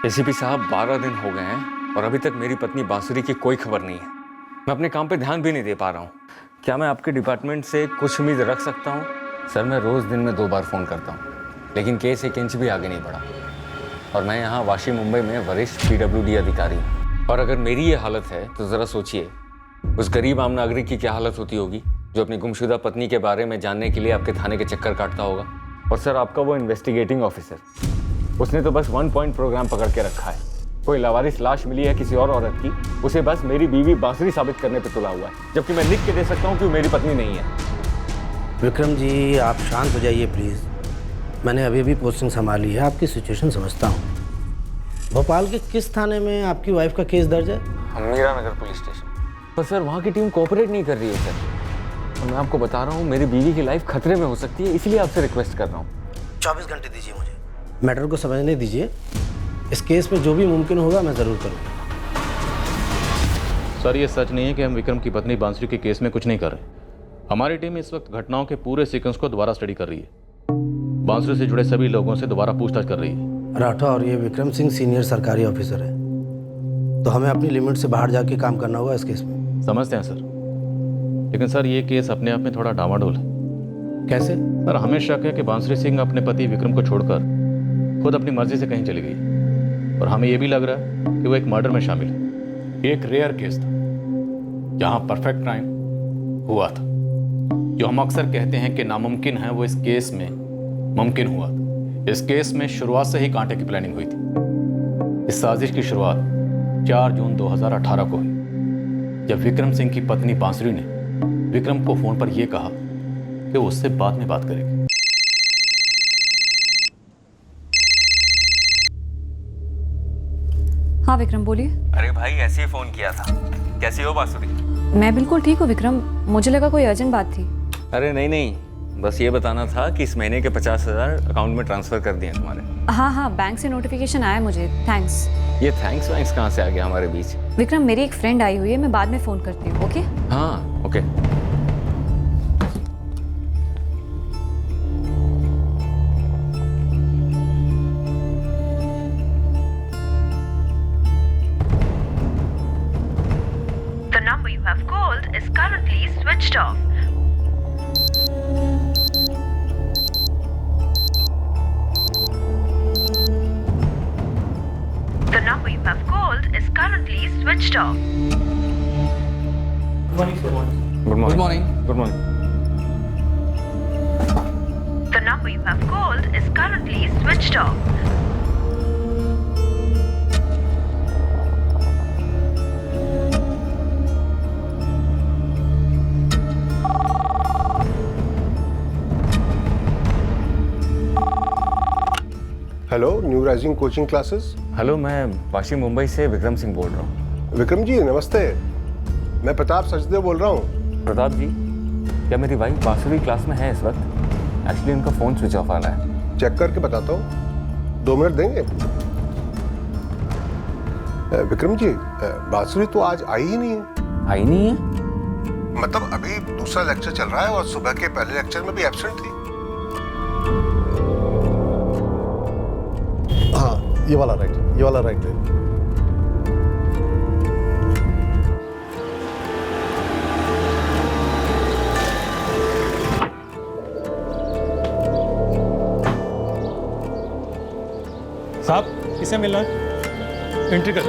ACP साहब 12 दिन हो गए हैं और अभी तक मेरी पत्नी बांसुरी की कोई खबर नहीं है। मैं अपने काम पे ध्यान भी नहीं दे पा रहा हूँ। क्या मैं आपके डिपार्टमेंट से कुछ उम्मीद रख सकता हूँ? सर, मैं रोज़ दिन में 2 बार फ़ोन करता हूँ, लेकिन केस 1 इंच भी आगे नहीं बढ़ा। और मैं यहाँ वाशी मुंबई में वरिष्ठ PWD अधिकारी हूँ। और अगर मेरी ये हालत है तो ज़रा सोचिए उस गरीब आम नागरिक की क्या हालत होती होगी जो अपनी गुमशुदा पत्नी के बारे में जानने के लिए आपके थाने के चक्कर काटता होगा। और सर, आपका वो इन्वेस्टिगेटिंग ऑफिसर, उसने तो बस 1 पॉइंट प्रोग्राम पकड़ के रखा है। कोई लावारिस लाश मिली है किसी और औरत की, उसे बस मेरी बीवी बांसुरी साबित करने पे तुला हुआ है, जबकि मैं लिख के दे सकता हूँ कि वो मेरी पत्नी नहीं है। विक्रम जी, आप शांत हो जाइए प्लीज़। मैंने अभी अभी पोस्टिंग संभाली है, आपकी सिचुएशन समझता हूँ। भोपाल के किस थाने में आपकी वाइफ का केस दर्ज है? मीरा नगर पुलिस स्टेशन। पर सर, वहाँ की टीम कोऑपरेट नहीं कर रही है सर। और मैं आपको बता रहा हूँ, मेरी बीवी की लाइफ खतरे में हो सकती है, इसलिए आपसे रिक्वेस्ट कर रहा हूँ। 24 घंटे दीजिए मुझे, मैटर को समझने दीजिए। इस केस में जो भी मुमकिन होगा मैं ज़रूर करूँगा। सर, ये सच नहीं है कि हम विक्रम की पत्नी बांसुरी के केस में कुछ नहीं कर रहे। हमारी टीम इस वक्त घटनाओं के पूरे सीक्वेंस को दोबारा स्टडी कर रही है। बांसुरी से जुड़े सभी लोगों से दोबारा पूछताछ कर रही है। राठौर, ये विक्रम सिंह सीनियर सरकारी ऑफिसर है, तो हमें अपनी लिमिट से बाहर जाके काम करना होगा इस केस में। समझते हैं सर, लेकिन सर ये केस अपने आप में थोड़ा डामाडोल है। कैसे? सर, हमें शक है कि बांसुरी सिंह अपने पति विक्रम को छोड़कर खुद अपनी मर्जी से कहीं चली गई, और हमें यह भी लग रहा है कि वो एक मर्डर में शामिल है। एक रेयर केस था जहां परफेक्ट क्राइम हुआ था। जो हम अक्सर कहते हैं कि नामुमकिन है, वो इस केस में मुमकिन हुआ था। इस केस में शुरुआत से ही कांटे की प्लानिंग हुई थी। इस साजिश की शुरुआत 4 जून 2018 को हुई, जब विक्रम सिंह की पत्नी बांसुरी ने विक्रम को फोन पर यह कहा कि वो उससे बाद में बात करेगी। हाँ विक्रम, बोलिए। अरे भाई, ऐसे ही फोन किया था। कैसी हो बांसुरी? मैं बिल्कुल ठीक हूँ विक्रम, मुझे लगा कोई अर्जेंट बात थी। अरे नहीं, बस ये बताना था कि इस महीने के 50,000 अकाउंट में ट्रांसफर कर दिए तुम्हारे। हाँ, बैंक से नोटिफिकेशन आया मुझे, थैंक्स। ये थैंक्स वैंक्स कहाँ से आ गया हमारे बीच? विक्रम, मेरी एक फ्रेंड आई हुई है, मैं बाद में फ़ोन करती हूँ, ओके? हाँ, okay. The number you have called is currently switched off. The number you have called is currently switched off. Good morning. Good morning. The number you have called is currently switched off. Hello, new rising coaching classes. Hello, मैं वाशी मुंबई से विक्रम सिंह बोल रहा हूँ। विक्रम जी नमस्ते, मैं प्रताप सचदेव बोल रहा हूँ। प्रताप जी, क्या मेरी वाइफ बांसुरी क्लास में है इस वक्त? एक्चुअली उनका फ़ोन स्विच ऑफ आ रहा है। चेक करके बताता हूँ, 2 मिनट देंगे? विक्रम जी, बांसुरी तो आज आई ही नहीं है। आई नहीं है? मतलब अभी दूसरा लेक्चर चल रहा है और सुबह के पहले लेक्चर में भी एब्सेंट थी। हाँ, ये वाला राइट है। साहब, किसे मिलना है? एंट्री कर।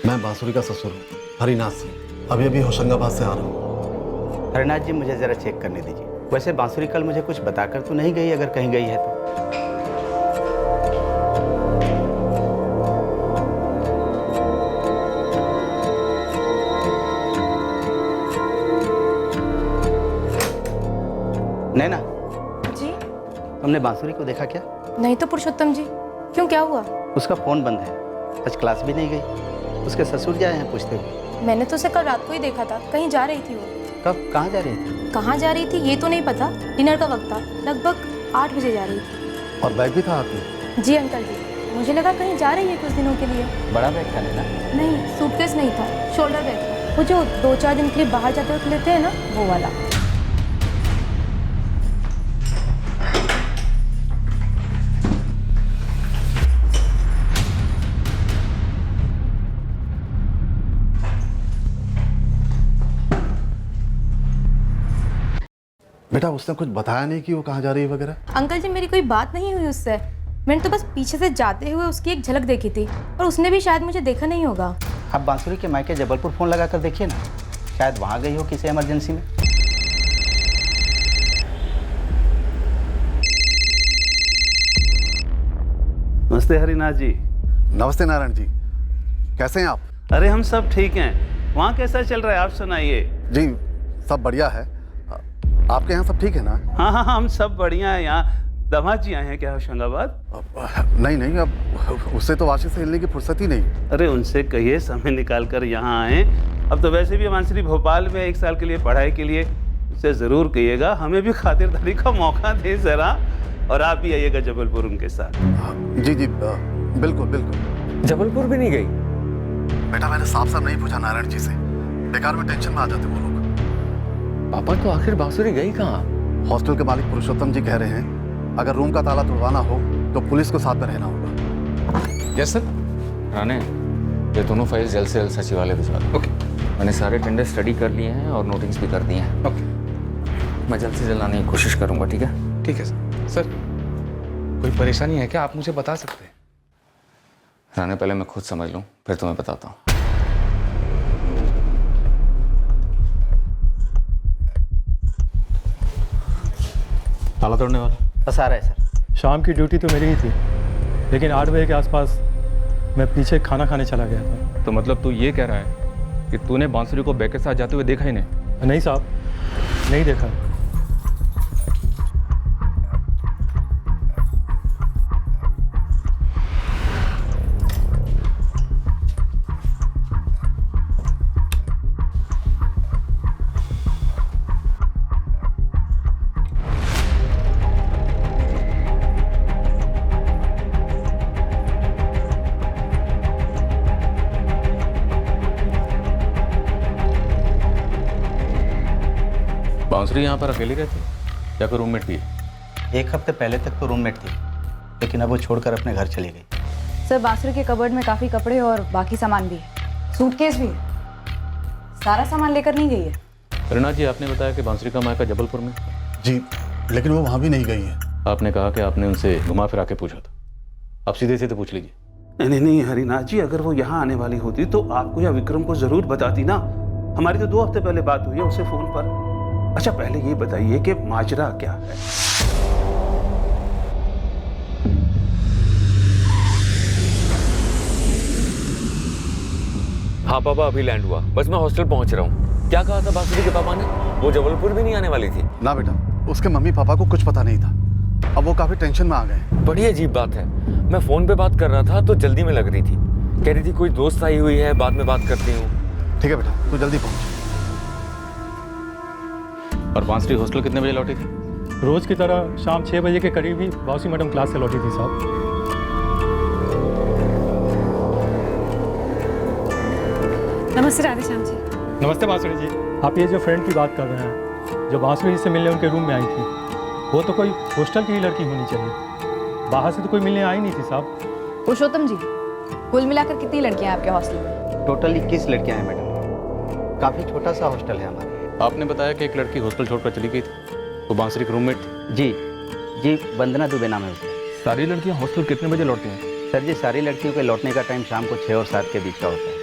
मैं बांसुरी का ससुर हूँ, हरिनाथ सिंह। अभी होशंगाबाद से आ रहा हूँ। हरिनाथ जी, मुझे ज़रा चेक करने दीजिए। वैसे बांसुरी कल मुझे कुछ बताकर तो नहीं गई, अगर कहीं गई है तो। नैना जी? तुमने बांसुरी को देखा क्या? नहीं तो पुरुषोत्तम जी, क्यों, क्या हुआ? उसका फ़ोन बंद है, आज क्लास भी नहीं गई। उसके ससुर जाए हैं पूछते हुए। मैंने तो उसे कल रात को ही देखा था, कहीं जा रही थी वो। कब, कहाँ जा रही थी? कहाँ जा रही थी ये तो नहीं पता, डिनर का वक्त था, लगभग 8 बजे जा रही थी। और बैग भी था हाथ में? जी अंकल जी, मुझे लगा कहीं जा रही है कुछ दिनों के लिए। बड़ा बैग था लेना? नहीं, सूटकेस नहीं था, शोल्डर बैग था, वो जो 2-4 दिन के लिए बाहर जाते वक्त लेते हैं ना, वो वाला। बेटा उसने कुछ बताया नहीं कि वो कहाँ जा रही है वगैरह? अंकल जी मेरी कोई बात नहीं हुई उससे। मैंने तो बस पीछे से जाते हुए उसकी एक झलक देखी थी और उसने भी शायद मुझे देखा नहीं होगा। आप बांसुरी के मायके जबलपुर फ़ोन लगा कर देखिए ना, शायद वहाँ गई हो किसी इमरजेंसी में। नमस्ते हरिनाथ जी। नमस्ते नारायण जी, कैसे हैं आप? अरे हम सब ठीक हैं। वहाँ कैसा चल रहा है आप सुनाइए। जी सब बढ़िया है। आपके यहाँ सब ठीक है ना? हाँ हाँ हम सब बढ़िया हैं। यहाँ दामाद जी आए हैं क्या होशंगाबाद? नहीं नहीं, अब उससे तो वाशी से हिलने की फुर्सत ही नहीं। अरे उनसे कहिए समय निकाल कर यहाँ आए। अब तो वैसे भी मानसरी भोपाल में 1 साल के लिए पढ़ाई के लिए, उससे ज़रूर कहिएगा हमें भी खातिरदारी का मौका दे ज़रा। और आप भी आइएगा जबलपुर उनके साथ। जी जी बिल्कुल बिल्कुल। जबलपुर भी नहीं गई? बेटा मैंने साफ साफ नहीं पूछा नारायण जी से, बेकार में टेंशन में आ जाते वो लोग। पापा तो आखिर बांसुरी गई कहाँ? हॉस्टल के मालिक पुरुषोत्तम जी कह रहे हैं अगर रूम का ताला तोड़वाना हो तो पुलिस को साथ में रहना होगा। Yes sir. राणे, ये दोनों फाइल जल्द से जल्द सचिवालय भिजवा दो। ओके। मैंने सारे टेंडर स्टडी कर लिए हैं और नोटिंग्स भी कर दिए हैं। ओके। मैं जल्द से जल्द आने की कोशिश करूंगा, ठीक है? ठीक है सर। सर कोई परेशानी है क्या, आप मुझे बता सकते हैं? राणे, पहले मैं खुद समझ लूं फिर तुम्हें बताता हूँ। ताला तोड़ने वाला बस आ रहा है सर। शाम की ड्यूटी तो मेरी ही थी, लेकिन 8 बजे के आसपास मैं पीछे खाना खाने चला गया था। तो मतलब तू ये कह रहा है कि तूने बांसुरी को बैग के साथ जाते हुए देखा ही नहीं? नहीं साहब, नहीं देखा। बांसुरी यहाँ पर अकेली रहती है या कोई रूममेट भी है? 1 हफ्ते पहले तक तो रूममेट थी, लेकिन अब वो छोड़कर अपने घर चली गई। सर, बांसुरी के कबर्ड में काफ़ी कपड़े और बाकी सामान भी है, सूटकेस भी है। सारा सामान लेकर नहीं गई है। हरिनाथ जी, आपने बताया कि बांसुरी का मायका जबलपुर में। जी लेकिन वो वहाँ भी नहीं गई है। आपने कहा कि आपने उनसे घुमा फिरा के पूछा था, आप सीधे सीधे पूछ लीजिए। नहीं नहीं नहीं हरिनाथ जी, अगर वो यहाँ आने वाली होती तो आपको या विक्रम को ज़रूर बताती ना। हमारी तो 2 हफ्ते पहले बात हुई है उससे फ़ोन पर। अच्छा पहले ये बताइए कि माजरा क्या है? हाँ पापा, अभी लैंड हुआ, बस मैं हॉस्टल पहुंच रहा हूँ। क्या कहा था बांसुरी के पापा ने? वो जबलपुर भी नहीं आने वाली थी? ना बेटा, उसके मम्मी पापा को कुछ पता नहीं था। अब वो काफी टेंशन में आ गए। बड़ी अजीब बात है। मैं फोन पे बात कर रहा था तो जल्दी में लग रही थी, कह रही थी कोई दोस्त आई हुई है, बाद में बात करती हूँ। ठीक है बेटा, तू जल्दी पहुंच। और बांसुरी हॉस्टल कितने बजे लौटी थी? रोज़ की तरह शाम 6 बजे के करीब ही बाउसी मैडम क्लास से लौटी थी साहब। नमस्ते राधेश्याम जी। नमस्ते बांसुरी जी। आप ये जो फ्रेंड की बात कर रहे हैं, जो बांसुरी से मिलने उनके रूम में आई थी, वो तो कोई हॉस्टल की ही लड़की होनी चाहिए, बाहर से तो कोई मिलने आई नहीं थी साहब। पुरुषोत्तम जी, कुल मिलाकर कितनी लड़कियां हैं आपके हॉस्टल में? टोटल 21 लड़कियां हैं मैडम, काफ़ी छोटा सा हॉस्टल है हमारे। आपने बताया कि एक लड़की हॉस्टल छोड़कर चली गई थी, वो बांसुरी की रूममेट थी? जी वंदना दुबे नाम है उसका। सारी लड़कियाँ हॉस्टल कितने बजे लौटती हैं? सर जी, सारी लड़कियों के लौटने का टाइम शाम को 6 और 7 के बीच का होता है।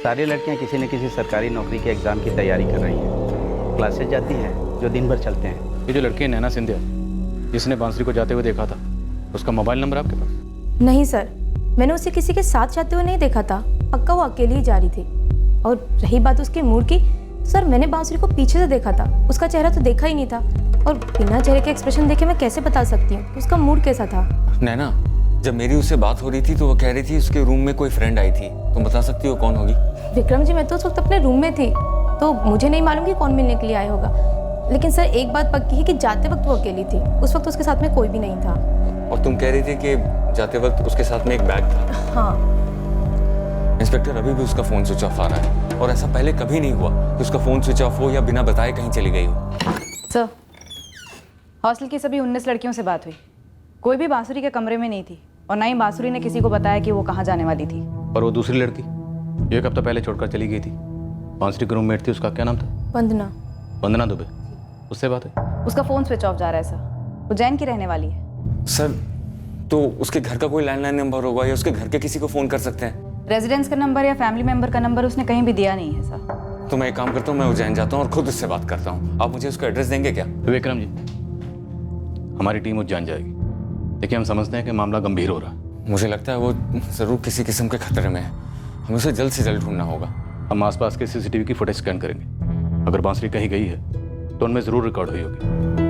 सारी लड़कियां किसी न किसी सरकारी नौकरी के एग्ज़ाम की तैयारी कर रही हैं, क्लासेज जाती हैं जो दिन भर चलते हैं। ये जो लड़की है नैना सिंधिया, जिसने बांसुरी को जाते हुए देखा था, उसका मोबाइल नंबर आपके पास? नहीं सर, मैंने उसे किसी के साथ जाते हुए नहीं देखा था, पक्का वो अकेली ही जा रही थी। और रही बात उसके मूड की, सर मैंने बांसुरी को पीछे से देखा था, उसका चेहरा तो देखा ही नहीं था, और बिना चेहरे के एक्सप्रेशन देखे मैं कैसे बता सकती हूँ उसका मूड कैसा था। नैना, जब मेरी उससे बात हो रही थी तो वो कह रही थी उसके रूम में कोई फ्रेंड आई थी, तुम बता सकती हो कौन होगी? विक्रम जी, मैं तो उस वक्त अपने रूम में थी, तो मुझे नहीं मालूम कि कौन मिलने के लिए आया होगा, लेकिन सर एक बात पक्की है कि जाते वक्त वो अकेली थी, उस वक्त उसके साथ में कोई भी नहीं था। और तुम कह रही थी कि जाते वक्त उसके साथ में एक बैग था? हाँ। इंस्पेक्टर, अभी भी उसका फ़ोन स्विच ऑफ आ रहा है, और ऐसा पहले कभी नहीं हुआ कि उसका फ़ोन स्विच ऑफ हो या बिना बताए कहीं चली गई हो। सर, हॉस्टल की सभी 19 लड़कियों से बात हुई, कोई भी बांसुरी के कमरे में नहीं थी, और ना ही बांसुरी ने किसी को बताया कि वो कहाँ जाने वाली थी। और वो दूसरी लड़की 1 हफ्ता पहले छोड़कर चली गई थी, बांसुरी की रूममेट थी, उसका क्या नाम था? वंदना। वंदना दुबे। उससे बात है? उसका फ़ोन स्विच ऑफ जा रहा है सर। उज्जैन की रहने वाली है। सर तो उसके घर का कोई लैंडलाइन नंबर होगा या उसके घर के किसी को फ़ोन कर सकते हैं? रेजिडेंस का नंबर या फैमिली मेंबर का नंबर उसने कहीं भी दिया नहीं है सर। तो मैं एक काम करता हूँ, मैं उज्जैन जाता हूँ और खुद उससे बात करता हूँ। आप मुझे उसका एड्रेस देंगे क्या? विक्रम जी, हमारी टीम उज्जैन जाएगी। देखिए, हम समझते हैं कि मामला गंभीर हो रहा है। मुझे लगता है वो ज़रूर किसी किस्म के खतरे में है। हमें उसे जल्द से जल्द ढूंढना होगा। हम आसपास के सीसीटीवी की फुटेज स्कैन करेंगे। अगर बांसुरी कहीं गई है तो उनमें ज़रूर रिकॉर्ड हुई होगी।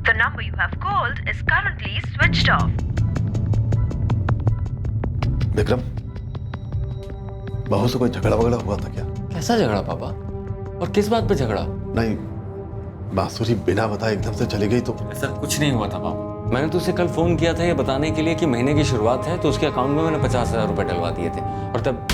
The number you have called is currently switched off. Vikram, बहू से कोई झगड़ा वगड़ा हुआ था क्या? कैसा झगड़ा पापा? और किस बात पे झगड़ा? नहीं, बांसुरी बिना बताए एकदम से चली गई तो? ऐसा कुछ नहीं हुआ था पापा। मैंने तो उसे कल फ़ोन किया था ये बताने के लिए कि महीने की शुरुआत है, तो उसके अकाउंट में मैंने 50,000 रुपये डलवा दिए थे। और तब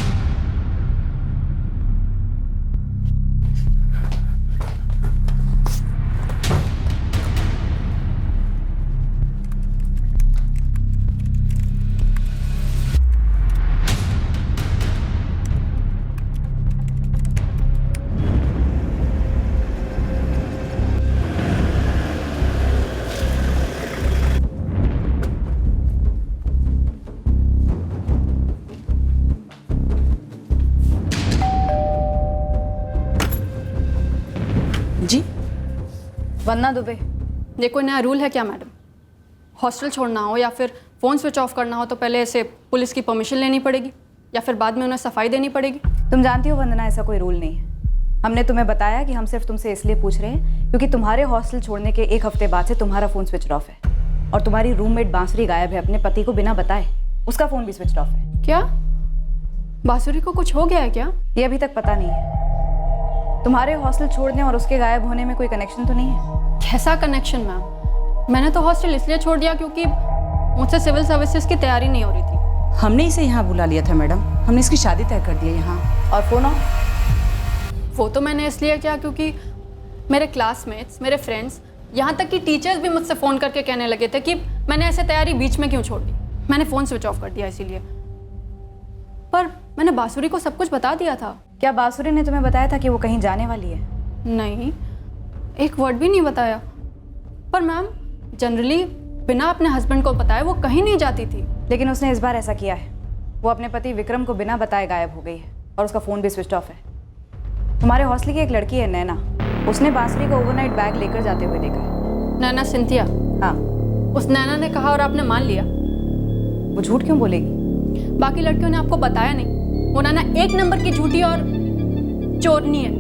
जी वंदना दुबे। ये कोई नया रूल है क्या मैडम? हॉस्टल छोड़ना हो या फिर फ़ोन स्विच ऑफ करना हो तो पहले ऐसे पुलिस की परमिशन लेनी पड़ेगी या फिर बाद में उन्हें सफाई देनी पड़ेगी? तुम जानती हो वंदना, ऐसा कोई रूल नहीं है। हमने तुम्हें बताया कि हम सिर्फ तुमसे इसलिए पूछ रहे हैं क्योंकि तुम्हारे हॉस्टल छोड़ने के 1 हफ्ते बाद से तुम्हारा फ़ोन स्विच ऑफ है और तुम्हारी रूममेट बांसुरी गायब है अपने पति को बिना बताए। उसका फ़ोन भी स्विच ऑफ है। क्या बांसुरी को कुछ हो गया है क्या? ये अभी तक पता नहीं है। तुम्हारे हॉस्टल छोड़ने और उसके गायब होने में कोई कनेक्शन तो नहीं है? कैसा कनेक्शन मैम? मैंने तो हॉस्टल इसलिए छोड़ दिया क्योंकि मुझसे सिविल सर्विसेज की तैयारी नहीं हो रही थी। हमने इसे यहाँ बुला लिया था मैडम, हमने इसकी शादी तय कर दी है यहाँ। और फ़ोन ऑफ? वो तो मैंने इसलिए किया क्योंकि मेरे क्लासमेट्स, मेरे फ्रेंड्स, यहाँ तक कि टीचर्स भी मुझसे फ़ोन करके कहने लगे थे कि मैंने ऐसे तैयारी बीच में क्यों छोड़ दी। मैंने फ़ोन स्विच ऑफ कर दिया इसीलिए। पर मैंने बांसुरी को सब कुछ बता दिया था। क्या बांसुरी ने तुम्हें बताया था कि वो कहीं जाने वाली है? नहीं, एक वर्ड भी नहीं बताया। पर मैम, जनरली बिना अपने हस्बैंड को बताए वो कहीं नहीं जाती थी। लेकिन उसने इस बार ऐसा किया है। वो अपने पति विक्रम को बिना बताए गायब हो गई है और उसका फ़ोन भी स्विच ऑफ है। तुम्हारे हॉस्टल की एक लड़की है नैना, उसने बांसुरी को ओवरनाइट बैग लेकर जाते हुए देखा है। नैना सिंथिया? हाँ। उस नैना ने कहा और आपने मान लिया? वो झूठ क्यों बोलेगी? बाकी लड़कियों ने आपको बताया नहीं? वो नैना 1 नंबर की झूठी और चोरनी है।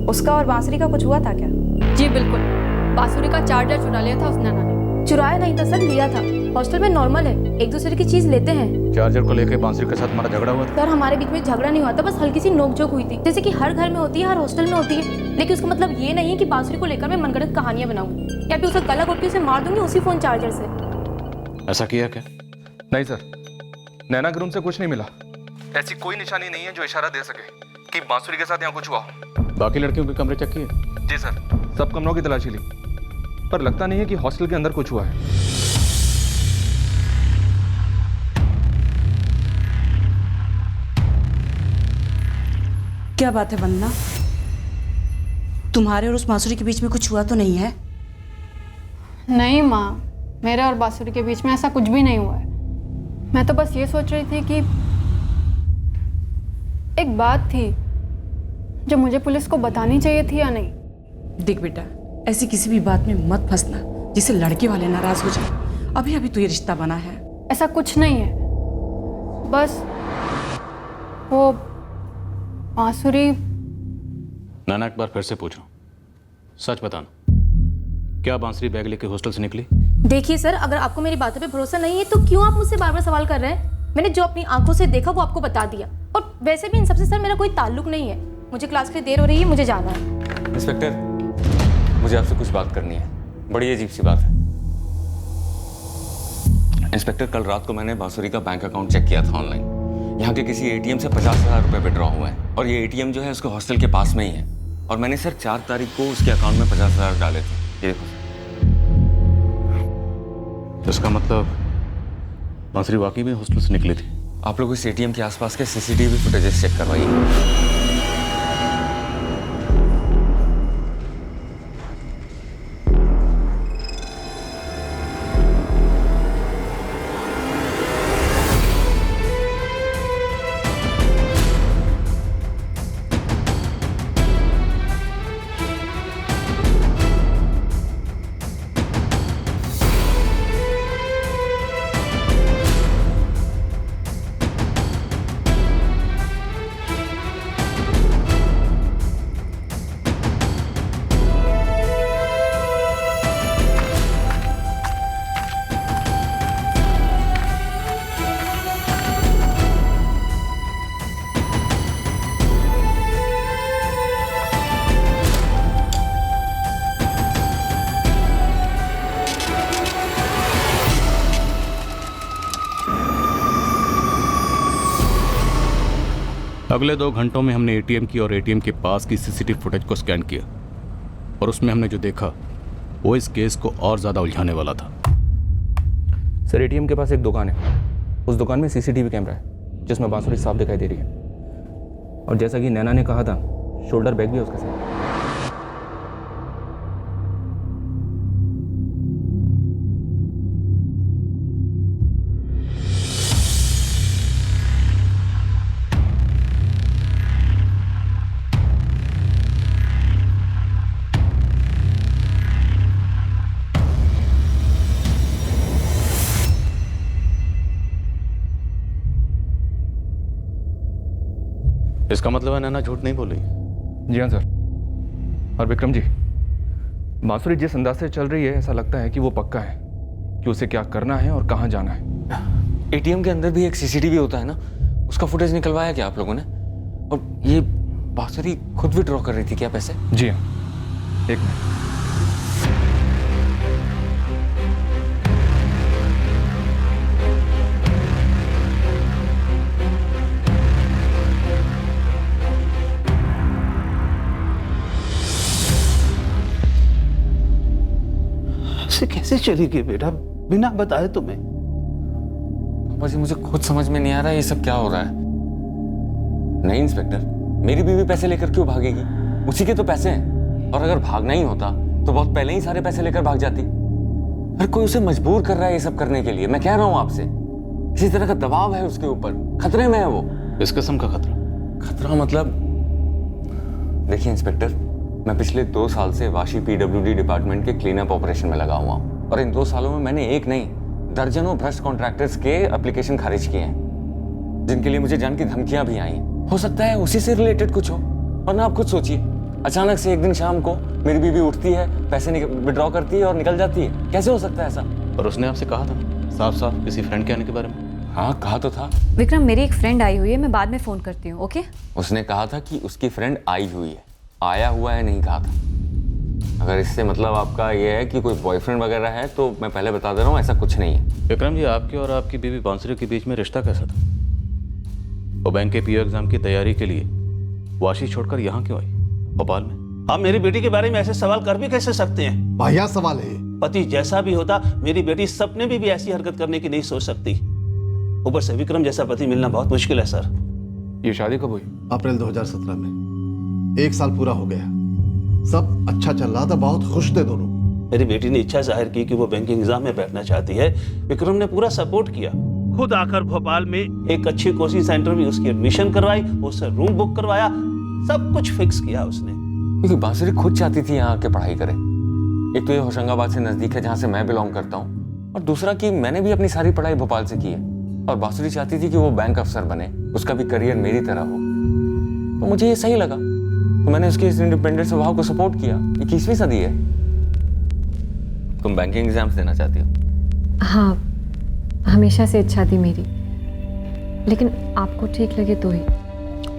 उसका और बांसुरी का कुछ हुआ था क्या? जी बिल्कुल, बांसुरी का चार्जर चुरा लिया था उस नैना ने। चुराया नहीं था सर, लिया था। हॉस्टल में नॉर्मल है, एक दूसरे की चीज लेते हैं। चार्जर को लेकर बांसुरी के साथ हमारा झगड़ा हुआ था? सर हमारे बीच में झगड़ा नहीं हुआ था, बस हल्की सी नोकझोंक हुई थी, जैसे कि हर घर में होती है, हर हॉस्टल में होती है। लेकिन उसका मतलब ये नहीं है कि बांसुरी को लेकर मैं मनगढ़ंत कहानियां बनाऊंगी या फिर उसका गला घोट के उसे मार दूंगी उसी फोन चार्जर से। ऐसा किया क्या? नहीं सर, नैना के रूम से कुछ नहीं मिला। ऐसी कोई निशानी नहीं है जो इशारा दे सके कि बांसुरी के साथ यहाँ कुछ हुआ हो। बाकी लड़कियों के कमरे चेक किए? जी सर, सब कमरों की तलाशी ली, पर लगता नहीं है कि हॉस्टल के अंदर कुछ हुआ है। क्या बात है वंदना, तुम्हारे और उस बांसुरी के बीच में कुछ हुआ तो नहीं है? नहीं माँ, मेरे और बांसुरी के बीच में ऐसा कुछ भी नहीं हुआ है। मैं तो बस ये सोच रही थी कि एक बात थी जो मुझे पुलिस को बतानी चाहिए थी या नहीं। देख बेटा, ऐसी किसी भी बात में मत फंसना जिससे लड़के वाले नाराज हो जाए। अभी अभी तो ये रिश्ता बना है। ऐसा कुछ नहीं है, बस वो बांसुरी। नाना एक बार फिर से पूछो, सच बताना, क्या बांसुरी बैग लेके हॉस्टल से निकली? देखिए सर, अगर आपको मेरी बातों पे भरोसा नहीं है तो क्यों आप मुझसे बार बार सवाल कर रहे हैं? मैंने जो अपनी आंखों से देखा वो आपको बता दिया। और वैसे भी इन सबसे सर मेरा कोई ताल्लुक नहीं है। मुझे क्लास के लिए देर हो रही है, मुझे जाना है। इंस्पेक्टर, मुझे आपसे कुछ बात करनी है। बड़ी अजीब सी बात है। इंस्पेक्टर, कल रात को मैंने बांसुरी का बैंक अकाउंट चेक किया था ऑनलाइन। यहाँ के किसी एटीएम से 50,000 रुपये विड्रॉ हुए हैं और ये एटीएम जो है उसके हॉस्टल के पास में ही है। और मैंने सर 4 तारीख को उसके अकाउंट में 50,000 डाले थे। ये देखो। इसका मतलब बांसुरी वाकई में हॉस्टल से निकली थी। आप लोग इस एटीएम के आसपास के सीसीटीवी फुटेजेस चेक करवाइए। अगले 2 घंटों में हमने एटीएम की और एटीएम के पास की सीसीटीवी फुटेज को स्कैन किया और उसमें हमने जो देखा वो इस केस को और ज़्यादा उलझाने वाला था। सर एटीएम के पास एक दुकान है, उस दुकान में सीसीटीवी कैमरा है जिसमें बांसुरी साफ दिखाई दे रही है, और जैसा कि नैना ने कहा था शोल्डर बैग भी है उसके साथ। इसका मतलब है नैना झूठ नहीं बोली। जी हाँ सर। और विक्रम जी, बांसुरी जिस अंदाज से चल रही है ऐसा लगता है कि वो पक्का है कि उसे क्या करना है और कहाँ जाना है। एटीएम के अंदर भी एक सीसीटीवी होता है ना, उसका फुटेज निकलवाया क्या आप लोगों ने? और ये बांसुरी खुद विड्रॉ कर रही थी क्या पैसे? जी हाँ, एक मिनट। ऐसे कैसे चली गई बेटा बिना बताए तुम्हें? पापा जी मुझे खुद समझ में नहीं आ रहा है ये सब क्या हो रहा है। नहीं इंस्पेक्टर, मेरी बीवी पैसे लेकर क्यों भागेगी? उसी के तो पैसे हैं, और अगर भागना ही होता तो बहुत पहले ही सारे पैसे लेकर भाग जाती। हर कोई उसे मजबूर कर रहा है ये सब करने के लिए। मैं कह रहा हूँ आपसे, किसी तरह का दबाव है उसके ऊपर, खतरे में है वो। इस किस्म का खतरा? खतरा मतलब देखिए इंस्पेक्टर, मैं पिछले 2 साल से वाशी पीडब्ल्यूडी डिपार्टमेंट के क्लीन अप ऑपरेशन में लगा हुआ हूँ, और इन 2 सालों में मैंने एक नहीं दर्जनों भ्रष्ट कॉन्ट्रैक्टर्स के एप्लीकेशन खारिज किए हैं, जिनके लिए मुझे जान की धमकियां भी आई हैं। हो सकता है उसी से रिलेटेड कुछ हो। वरना आप खुद सोचिए, अचानक से एक दिन शाम को मेरी बीवी उठती है, पैसे विड्रॉ करती है और निकल जाती है। कैसे हो सकता है ऐसा? और उसने आपसे कहा था साफ साफ किसी फ्रेंड के आने के बारे में? हाँ कहा तो था। विक्रम, मेरी एक फ्रेंड आई हुई है, मैं बाद में फोन करती हूँ। ओके? उसने कहा था कि उसकी फ्रेंड आई हुई है, आया हुआ है नहीं कहा था। अगर इससे मतलब आपका ये है कि कोई बॉयफ्रेंड वगैरह है तो मैं पहले बता दे रहा हूँ, ऐसा कुछ नहीं है। विक्रम जी, आपके और आपकी बीवी बांसुरी के बीच में रिश्ता कैसा था? वो बैंक के पीओ एग्जाम की तैयारी के लिए वाशी छोड़कर यहाँ क्यों आई, भोपाल में? आप मेरी बेटी के बारे में ऐसे सवाल कर भी कैसे सकते हैं? वाहियात सवाल है। पति जैसा भी होता, मेरी बेटी सपने में भी ऐसी हरकत करने की नहीं सोच सकती। ऊपर से विक्रम जैसा पति मिलना बहुत मुश्किल है सर। ये शादी कब हुई? अप्रैल 2017 में। 1 साल पूरा हो गया, सब अच्छा चल रहा था, बहुत खुश थे दोनों। मेरी बेटी ने इच्छा जाहिर की कि वो बैंकिंग एग्जाम में बैठना चाहती है। विक्रम ने पूरा सपोर्ट किया, खुद आकर भोपाल में एक अच्छी कोचिंग सेंटर में उसकी एडमिशन करवाई, उससे रूम बुक करवाया, सब कुछ फिक्स किया उसने। क्योंकि बांसुरी खुद चाहती थी यहाँ आके पढ़ाई करे। एक तो ये होशंगाबाद से नजदीक है जहाँ से मैं बिलोंग करता हूँ, और दूसरा कि मैंने भी अपनी सारी पढ़ाई भोपाल से की है, और बांसुरी चाहती थी कि वो बैंक अफसर बने, उसका भी करियर मेरी तरह हो। तो मुझे ये सही लगा, तो मैंने उसके इस इंडिपेंडेंट स्वभाव को सपोर्ट किया। 21वीं सदी है। तुम बैंकिंग एग्जाम्स देना चाहती हो? हाँ, हमेशा से इच्छा थी मेरी, लेकिन आपको ठीक लगे तो ही।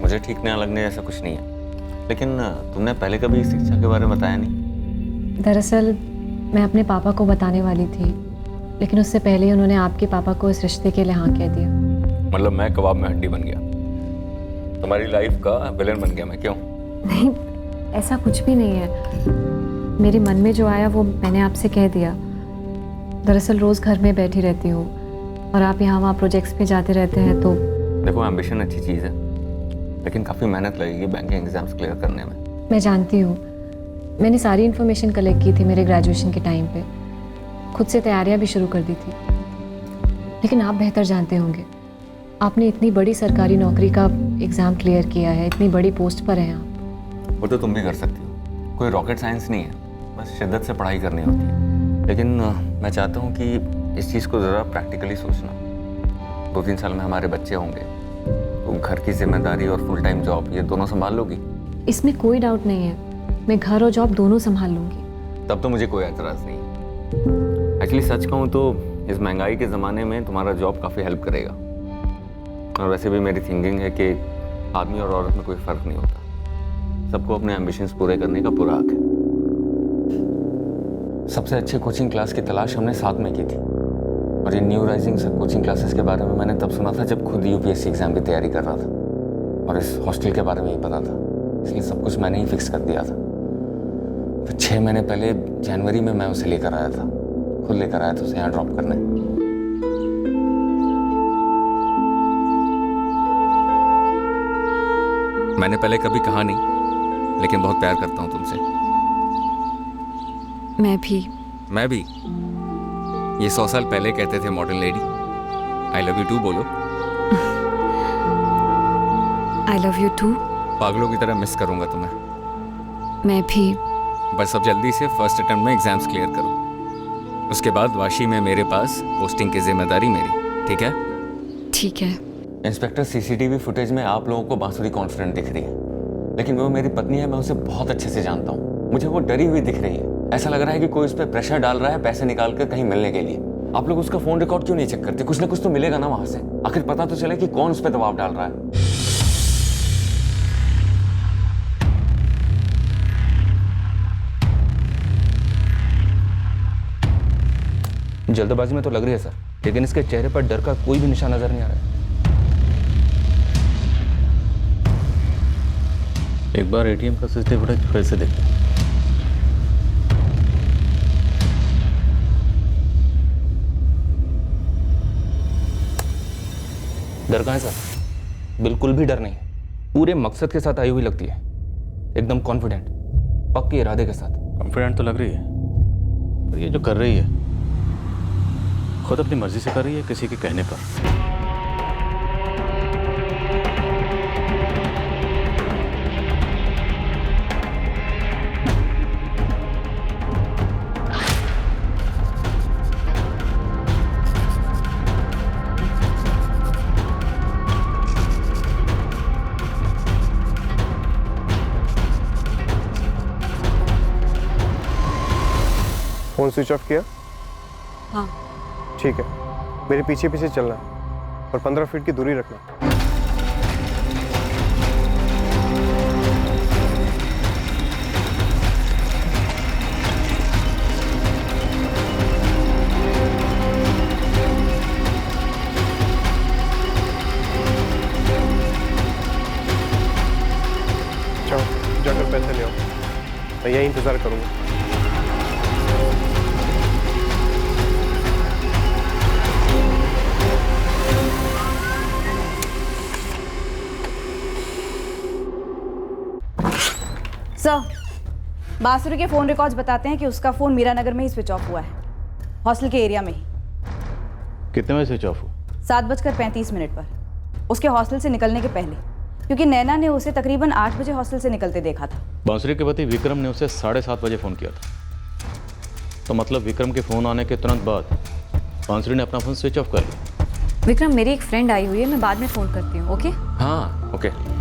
मुझे ठीक ना लगने ऐसा कुछ नहीं है, लेकिन तुमने पहले कभी शिक्षा के बारे में बताया नहीं। दरअसल मैं अपने पापा को बताने वाली थी, लेकिन उससे पहले ही उन्होंने आपके पापा को इस रिश्ते के लिए हाँ कह दिया। मतलब मैं कबाब में हड्डी बन गया, तुम्हारी लाइफ का विलेन बन गया मैं? क्यों? नहीं, ऐसा कुछ भी नहीं है। मेरे मन में जो आया वो मैंने आपसे कह दिया। दरअसल रोज़ घर में बैठी रहती हूँ और आप यहाँ वहाँ प्रोजेक्ट्स पे जाते रहते हैं तो। देखो, एम्बिशन अच्छी चीज़ है, लेकिन काफ़ी मेहनत लगेगी बैंकिंग एग्जाम्स क्लियर करने में। मैं जानती हूँ, मैंने सारी इन्फॉर्मेशन कलेक्ट की थी मेरे ग्रेजुएशन के टाइम पे, खुद से तैयारियाँ भी शुरू कर दी थी। लेकिन आप बेहतर जानते होंगे, आपने इतनी बड़ी सरकारी नौकरी का एग्ज़ाम क्लियर किया है, इतनी बड़ी पोस्ट पर हैं आप। वो तो तुम भी कर सकती हो, कोई रॉकेट साइंस नहीं है, बस शिद्दत से पढ़ाई करनी होती है। लेकिन मैं चाहता हूँ कि इस चीज़ को ज़रा प्रैक्टिकली सोचना। 2-3 साल में हमारे बच्चे होंगे, तुम घर की जिम्मेदारी और फुल टाइम जॉब ये दोनों संभाल लोगी? इसमें कोई डाउट नहीं है, मैं घर और जॉब दोनों संभाल लूँगी। तब तो मुझे कोई एतराज़ नहीं। एक्चुअली सच कहूँ तो इस महंगाई के ज़माने में तुम्हारा जॉब काफ़ी हेल्प करेगा। और वैसे भी मेरी थिंकिंग है कि आदमी और औरत में कोई फ़र्क नहीं होता, सबको अपने एम्बिशंस पूरे करने का पूरा हक है। सबसे अच्छे कोचिंग क्लास की तलाश हमने साथ में की थी, और ये न्यू राइजिंग सब कोचिंग क्लासेस के बारे में मैंने तब सुना था जब खुद यूपीएससी एग्ज़ाम की तैयारी कर रहा था, और इस हॉस्टल के बारे में ही पता था, इसलिए सब कुछ मैंने ही फिक्स कर दिया था। फिर 6 महीने पहले जनवरी में मैं उसे लेकर आया था, खुद लेकर आया था उसे यहाँ ड्रॉप करने। मैंने पहले कभी कहा नहीं, लेकिन बहुत प्यार करता हूँ तुमसे। मैं भी। ये 100 साल पहले कहते थे modern lady. I love you too बोलो। I love you too. पागलों की तरह मिस करूंगा तुम्हें। मैं भी। बस अब जल्दी से फर्स्ट अटेम्प्ट में एग्जाम्स क्लियर करो, उसके बाद वाशी में मेरे पास पोस्टिंग की जिम्मेदारी मेरी। ठीक है? ठीक है। इंस्पेक्टर, सीसीटीवी फुटेज में आप लोगों को बांसुरी कॉन्फिडेंट दिख रही है, लेकिन वो मेरी पत्नी है, मैं उसे बहुत अच्छे से जानता हूँ। मुझे वो डरी हुई दिख रही है, ऐसा लग रहा है कि कोई उस पर प्रेशर डाल रहा है पैसे निकाल कर कहीं मिलने के लिए। आप लोग उसका फोन रिकॉर्ड क्यों नहीं चेक करते? कुछ ना कुछ तो मिलेगा ना वहां से, आखिर पता तो चले कि कौन उस पर दबाव डाल रहा है। जल्दबाजी में तो लग रही है सर, लेकिन इसके चेहरे पर डर का कोई भी निशान नजर नहीं आ रहा है। एक बार एटीएम का सीसीटीवी फुटेज फिर से देखते हैं। डर कहाँ है सर? बिल्कुल भी डर नहीं है, पूरे मकसद के साथ आई हुई लगती है, एकदम कॉन्फिडेंट, पक्के इरादे के साथ। कॉन्फिडेंट तो लग रही है, पर ये जो कर रही है खुद अपनी मर्जी से कर रही है, किसी के कहने पर। फोन स्विच ऑफ किया? हाँ। ठीक है, मेरे पीछे पीछे चलना है और 15 फीट की दूरी रखना। चलो जाकर पैसे ले आओ, मैं यही इंतजार करूंगा। सर, बांसुरी के फ़ोन रिकॉर्ड्स बताते हैं कि उसका फ़ोन मीरानगर में ही स्विच ऑफ हुआ है, हॉस्टल के एरिया में ही। कितने बजे स्विच ऑफ हुआ? 7:35 पर, उसके हॉस्टल से निकलने के पहले, क्योंकि नैना ने उसे तकरीबन 8 बजे हॉस्टल से निकलते देखा था। बांसुरी के पति विक्रम ने उसे 7:30 बजे फ़ोन किया था, तो मतलब विक्रम के फ़ोन आने के तुरंत बाद बांसुरी ने अपना फ़ोन स्विच ऑफ कर लिया। विक्रम, मेरी एक फ्रेंड आई हुई है, मैं बाद में फ़ोन करती हूँ। ओके? हाँ, ओके।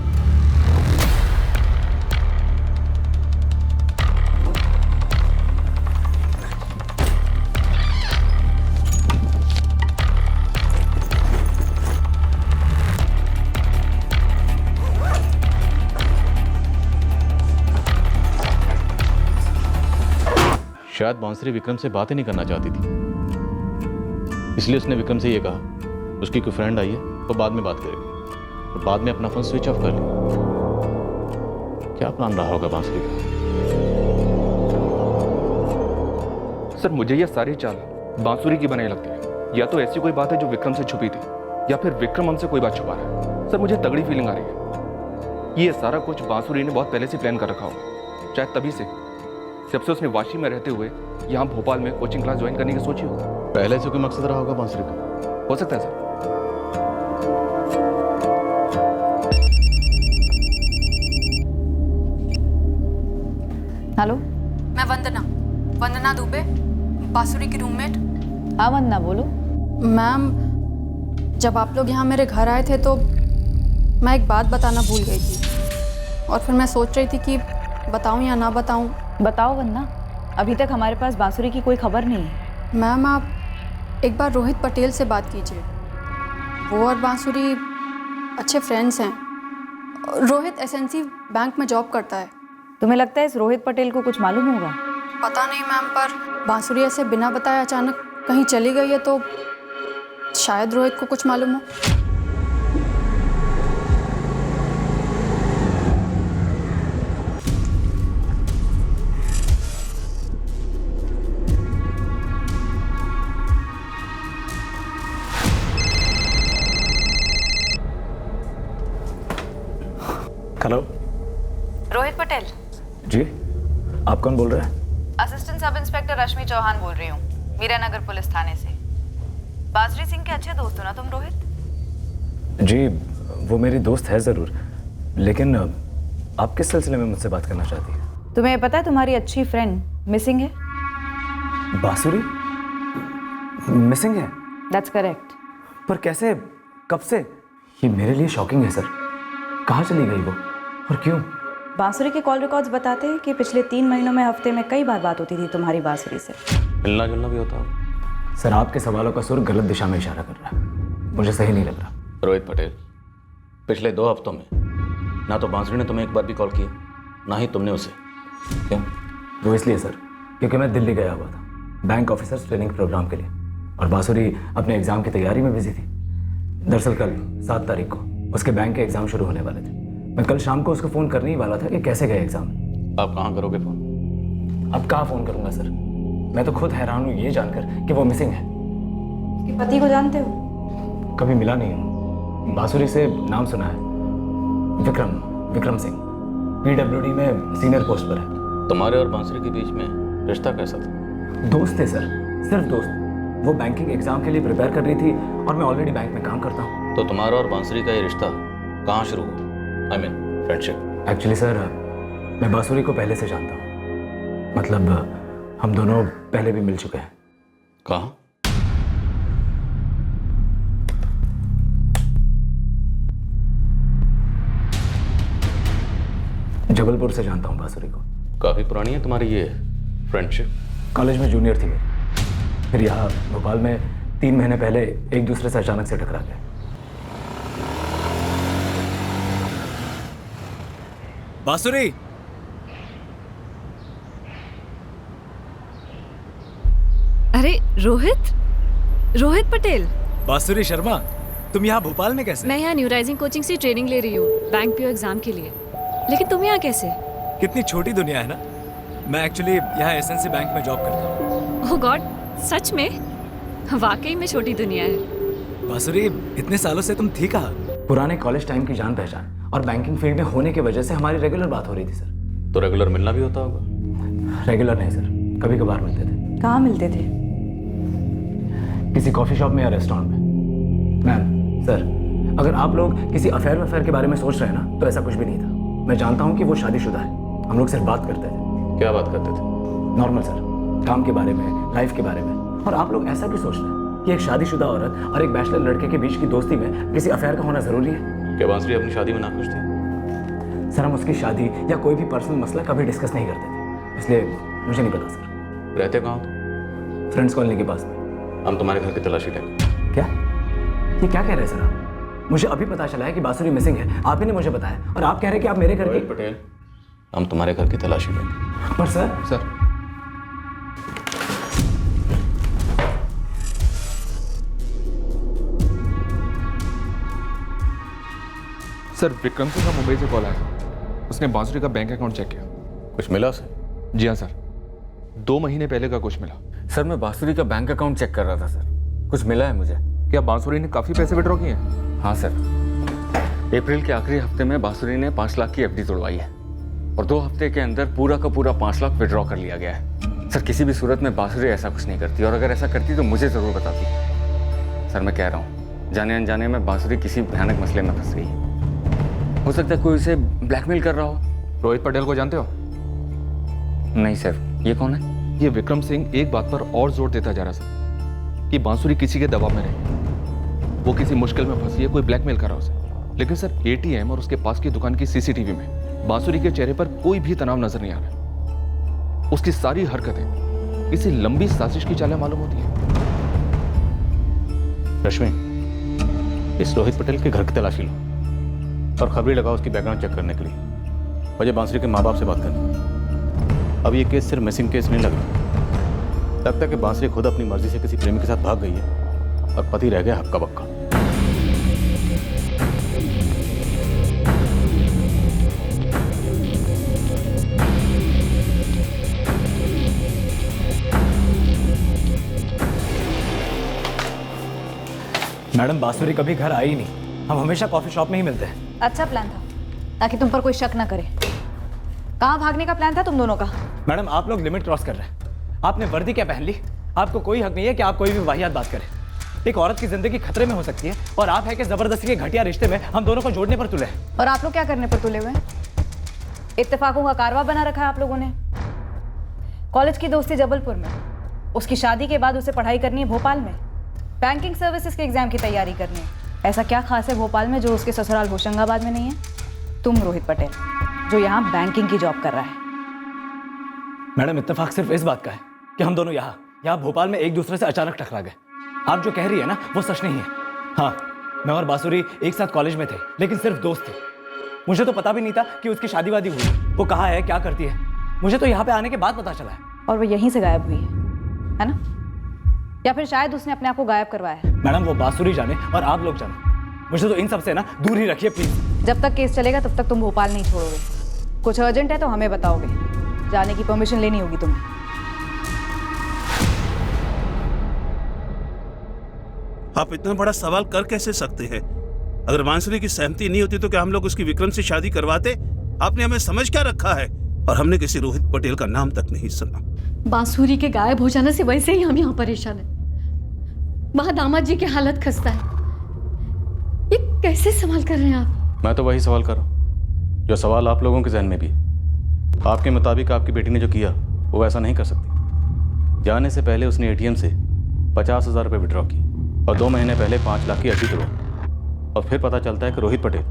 शायद बांसुरी विक्रम से बात ही नहीं करना चाहती थी, इसलिए उसने विक्रम से ये कहा उसकी कोई फ्रेंड आई है तो बाद में बात करेगी, और बाद में अपना फोन स्विच ऑफ कर लिया। क्या प्लान रहा होगा बांसुरी का? सर मुझे ये सारी चाल बांसुरी की बनाई लगती है। या तो ऐसी कोई बात है जो विक्रम से छुपी थी, या फिर विक्रम हमसे कोई बात छुपा रहा है। सर मुझे तगड़ी फीलिंग आ रही है ये सारा कुछ बांसुरी ने बहुत पहले से प्लान कर रखा होगा। शायद तभी से जब से उसने वाशी में रहते हुए यहाँ भोपाल में कोचिंग क्लास ज्वाइन करने की सोची होगी। पहले से कोई मकसद रहा होगा बांसुरी का। हो सकता है सर। हेलो, मैं वंदना दुबे, बांसुरी की रूममेट। हाँ वंदना, बोलो। मैम, जब आप लोग यहाँ मेरे घर आए थे तो मैं एक बात बताना भूल गई थी और फिर मैं सोच रही थी कि बताऊँ या ना बताऊँ। बताओ वंदना, अभी तक हमारे पास बांसुरी की कोई खबर नहीं है। मैम, आप एक बार रोहित पटेल से बात कीजिए। वो और बांसुरी अच्छे फ्रेंड्स हैं। रोहित एसएनसी बैंक में जॉब करता है। तुम्हें लगता है इस रोहित पटेल को कुछ मालूम होगा? पता नहीं मैम, पर बांसुरी ऐसे बिना बताए अचानक कहीं चली गई है तो शायद रोहित को कुछ मालूम हो। हेलो, रोहित पटेल जी, आप कौन बोल रहे हैं? असिस्टेंट सब इंस्पेक्टर रश्मि चौहान बोल रही हूँ, मीरानगर पुलिस थाने से। बांसुरी सिंह के अच्छे दोस्त हो ना तुम रोहित? जी, वो मेरी दोस्त है ज़रूर, लेकिन आप किस सिलसिले में मुझसे बात करना चाहती हैं? तुम्हें पता है तुम्हारी अच्छी फ्रेंड मिसिंग है? बांसुरी मिसिंग है? That's correct. पर कैसे, कब से? ये मेरे लिए शॉकिंग है सर। कहाँ चली गई वो और क्यों? बांसुरी के कॉल रिकॉर्ड्स बताते हैं कि पिछले 3 महीनों में हफ्ते में कई बार बात होती थी तुम्हारी बांसुरी से। मिलना जुलना भी होता होगा। सर, आपके सवालों का सुर गलत दिशा में इशारा कर रहा है, मुझे सही नहीं लग रहा। रोहित पटेल, पिछले 2 हफ्तों में ना तो बांसुरी ने तुम्हें एक बार भी कॉल किया, ना ही तुमने उसे। क्यों? वो इसलिए सर क्योंकि मैं दिल्ली गया हुआ था बैंक ऑफिसर्स ट्रेनिंग प्रोग्राम के लिए, और बांसुरी अपने एग्ज़ाम की तैयारी में बिजी थी। दरअसल कल 7 तारीख को उसके बैंक के एग्ज़ाम शुरू होने वाले थे। मैं कल शाम को उसको फ़ोन करने ही वाला था कि कैसे गए एग्ज़ाम। आप कहाँ करोगे फ़ोन? अब कहाँ फ़ोन करूँगा सर, मैं तो खुद हैरान हूँ ये जानकर कि वो मिसिंग है। उसके पति को जानते हो? कभी मिला नहीं हूँ, बांसुरी से नाम सुना है। विक्रम सिंह PWD में सीनियर पोस्ट पर है। तुम्हारे और बांसुरी के बीच में रिश्ता कैसा था? दोस्त थे सर, सिर्फ दोस्त। वो बैंकिंग एग्ज़ाम के लिए प्रिपेयर कर रही थी और मैं ऑलरेडी बैंक में काम करता हूँ। तो तुम्हारा और बांसुरी का ये रिश्ता कहाँ शुरू हुआ? I mean friendship. Actually sir, मैं बांसुरी को पहले से जानता हूँ, मतलब हम दोनों पहले भी मिल चुके हैं। कहाँ? जबलपुर से जानता हूँ बांसुरी को। काफ़ी पुरानी है तुम्हारी ये फ्रेंडशिप? कॉलेज में जूनियर थी मेरी, फिर यहाँ भोपाल में 3 महीने पहले एक दूसरे से अचानक से टकरा गए। बांसुरी, अरे रोहित पटेल। बांसुरी शर्मा, तुम यहाँ भोपाल में कैसे? मैं यहाँ न्यू राइजिंग कोचिंग से ट्रेनिंग ले रही हूँ बैंक पीओ एग्जाम के लिए। लेकिन तुम यहाँ कैसे? कितनी छोटी दुनिया है ना। मैं एक्चुअली यहाँ एसएनसी बैंक में जॉब करता हूँ। ओह गॉड, सच में? वाकई में छोटी दुनिया है। बांसुरी, इतने सालों से तुम थी कहाँ? पुराने कॉलेज टाइम की जान पहचान और बैंकिंग फील्ड में होने की वजह से हमारी रेगुलर बात हो रही थी सर। तो रेगुलर मिलना भी होता होगा? रेगुलर नहीं सर, कभी कभार मिलते थे। कहाँ मिलते थे? किसी कॉफ़ी शॉप में या रेस्टोरेंट में। मैम सर, अगर आप लोग किसी अफेयर के बारे में सोच रहे हैं ना, तो ऐसा कुछ भी नहीं था। मैं जानता हूँ कि वो शादीशुदा है, हम लोग सिर्फ बात करते थे। क्या बात करते थे? नॉर्मल सर, काम के बारे में, लाइफ के बारे में। और आप लोग ऐसा भी सोच रहे हैं कि एक शादीशुदा औरत और एक बैचलर लड़के के बीच की दोस्ती में किसी अफेयर का होना ज़रूरी है? क्या बांसुरी अपनी शादी में नाखुश थी? सर, हम उसकी शादी या कोई भी पर्सनल मसला कभी डिस्कस नहीं करते थे, इसलिए मुझे नहीं पता सर। रहते कहाँ हो? फ्रेंड्स कॉलोनी के पास में। हम तुम्हारे घर की तलाशी लेंगे। क्या? ये क्या कह रहे हैं सर आप? मुझे अभी पता चला है कि बांसुरी मिसिंग है, आप ही ने मुझे बताया, और आप कह रहे हैं कि आप मेरे घर की। पटेल, हम तुम्हारे घर की तलाशी लेंगे। पर सर सर, विक्रम सिंह का मुंबई से कॉल आया। उसने बांसुरी का बैंक अकाउंट चेक किया। कुछ मिला उसे? जी हाँ सर, 2 महीने पहले का कुछ मिला। सर, मैं बांसुरी का बैंक अकाउंट चेक कर रहा था सर। कुछ मिला है मुझे। क्या बांसुरी ने काफी पैसे विड्रॉ किए हैं? हाँ सर, अप्रैल के आखिरी हफ्ते में बांसुरी ने 5 लाख की एफडी तोड़वाई है और 2 हफ्ते के अंदर पूरा का पूरा 5 लाख विड्रॉ कर लिया गया है। सर किसी भी सूरत में बांसुरी ऐसा कुछ नहीं करती, और अगर ऐसा करती तो मुझे ज़रूर बताती। सर मैं कह रहा हूँ, जाने अनजाने में बांसुरी किसी भयानक मसले में फंस गई है। हो सकता है कोई उसे ब्लैकमेल कर रहा हो। रोहित पटेल को जानते हो? नहीं सर, ये कौन है? ये विक्रम सिंह एक बात पर और जोर देता जा रहा सर कि बांसुरी किसी के दबाव में रहे, वो किसी मुश्किल में फंसी है, कोई ब्लैकमेल कर रहा उसे। लेकिन सर एटीएम और उसके पास की दुकान की सीसीटीवी में बांसुरी के चेहरे पर कोई भी तनाव नजर नहीं आ रहा। उसकी सारी हरकतें किसी लंबी साजिश की चालें मालूम होती है। रश्मि, इस रोहित पटेल के घर की तलाशी लो और खबरें लगाओ उसकी बैकग्राउंड चेक करने के लिए। मुझे बांसुरी के माँ बाप से बात करनी है। अब ये केस सिर्फ मिसिंग केस नहीं लगता है कि बांसुरी खुद अपनी मर्जी से किसी प्रेमी के साथ भाग गई है और पति रह गया हक्का बक्का। मैडम बांसुरी कभी घर आई ही नहीं, हम हमेशा कॉफी शॉप में ही मिलते हैं। अच्छा प्लान था, ताकि तुम पर कोई शक ना करे। कहाँ भागने का प्लान था तुम दोनों का? मैडम आप लोग लिमिट क्रॉस कर रहे हैं। आपने वर्दी क्या पहन ली? आपको कोई हक नहीं है कि आप कोई भी वाहियात बात करें। एक औरत की जिंदगी खतरे में हो सकती है और आप है कि जबरदस्ती के घटिया रिश्ते में हम दोनों को जोड़ने पर तुले हैं। और आप लोग क्या करने पर तुले हुए हैं? इत्तेफाकों का कारवा बना रखा है आप लोगों ने। कॉलेज की दोस्ती जबलपुर में, उसकी शादी के बाद उसे पढ़ाई करनी है भोपाल में, बैंकिंग सर्विसेज के एग्जाम की तैयारी करनी है। ऐसा क्या खास है भोपाल में जो उसके ससुराल होशंगाबाद में नहीं है? तुम रोहित पटेल जो यहाँ बैंकिंग की जॉब कर रहा है। मैडम इत्तेफाक सिर्फ इस बात का है कि हम दोनों यहाँ भोपाल में एक दूसरे से अचानक टकरा गए। आप जो कह रही है ना वो सच नहीं है। हाँ, मैं और बांसुरी एक साथ कॉलेज में थे, लेकिन सिर्फ दोस्त थे। मुझे तो पता भी नहीं था कि उसकी शादी वादी हुई, वो कहाँ है, क्या करती है। मुझे तो यहाँ पे आने के बाद पता चला है। और वो यहीं से गायब हुई है ना? या फिर शायद उसने अपने आप को गायब करवाया है? मैडम वो बांसुरी जाने और आप लोग जाने, मुझे तो इन सब से ना दूर ही रखिए प्लीज। जब तक केस चलेगा तब तक तुम भोपाल नहीं छोड़ोगे। कुछ अर्जेंट है तो हमें बताओगे, जाने की परमिशन लेनी होगी तुम्हें। आप इतना बड़ा सवाल कर कैसे सकते हैं? अगर बांसुरी की सहमति नहीं होती तो क्या हम लोग उसकी विक्रम से शादी करवाते? आपने हमें समझ क्या रखा है? और हमने किसी रोहित पटेल का नाम तक नहीं सुना। बांसुरी के गायब हो जाने से वैसे ही हम यहाँ परेशान हैं। वहां दामाद जी की हालत खस्ता है। ये कैसे सवाल कर रहे हैं आप? मैं तो वही सवाल कर रहा हूँ जो सवाल आप लोगों के जहन में भी है। आपके मुताबिक आपकी बेटी ने जो किया वो वैसा नहीं कर सकती। जाने से पहले उसने एटीएम से 50,000 रुपये विड्रॉ की और 2 महीने पहले 5 लाख की एफडी तोड़ा। और फिर पता चलता है कि रोहित पटेल,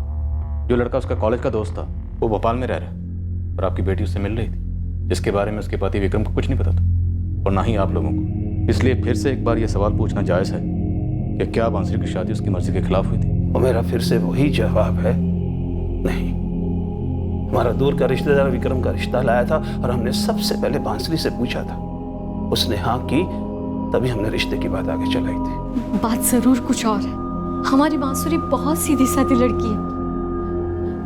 जो लड़का उसका कॉलेज का दोस्त था, वो भोपाल में रह रहा है और आपकी बेटी उससे मिल रही थी, जिसके बारे में उसके पति विक्रम को कुछ नहीं पता था और ना ही आप लोगों को। इसलिए फिर से एक बार ये सवाल पूछना जायज़ है कि क्या बांसुरी की शादी उसकी मर्जी के खिलाफ हुई थी? और मेरा फिर से वही जवाब है, नहीं। हमारा दूर का रिश्तेदार विक्रम का रिश्ता लाया था और हमने सबसे पहले बांसुरी से पूछा था। उसने हाँ की, तभी हमने रिश्ते की बात आगे चलाई थी। बात जरूर कुछ और है। हमारी बांसुरी बहुत सीधी सादी लड़की है।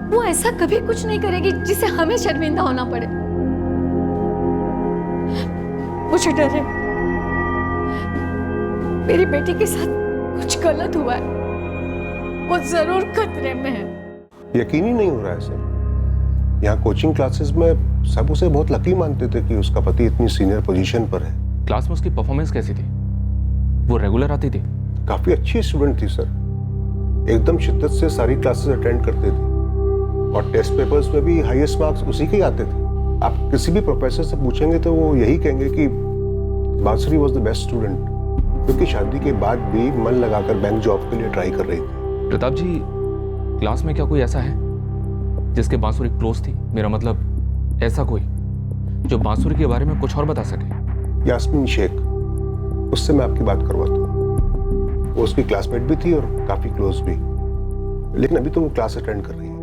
वो ऐसा कभी कुछ नहीं करेगी जिसे हमें शर्मिंदा होना पड़े। मुझे डर है मेरी बेटी के साथ कुछ गलत हुआ है। वो जरूर खतरे में है। यकीन ही नहीं हो रहा है सर। यहाँ कोचिंग क्लासेस में सब उसे बहुत लकी मानते थे कि उसका पति इतनी सीनियर पोजीशन पर है। क्लास में उसकी परफॉर्मेंस कैसी थी? वो रेगुलर आती थी? काफी अच्छी स्टूडेंट थी सर, एकदम शिद्दत से सारी क्लासेस अटेंड करते थे और टेस्ट पेपर्स में भी हाईएस्ट मार्क्स उसी के ही आते थे। आप किसी भी प्रोफेसर से पूछेंगे तो वो यही कहेंगे कि बांसुरी वाज द बेस्ट स्टूडेंट, क्योंकि शादी के बाद भी मन लगाकर बैंक जॉब के लिए ट्राई कर रही थी। प्रताप जी, क्लास में क्या कोई ऐसा है जिसके बांसुरी क्लोज थी? मेरा मतलब ऐसा कोई जो बांसुरी के बारे में कुछ और बता सके? यास्मीन शेख, उससे मैं आपकी बात करवाता हूँ। वो उसकी क्लासमेट भी थी और काफी क्लोज भी, लेकिन अभी तो वो क्लास अटेंड कर रही है।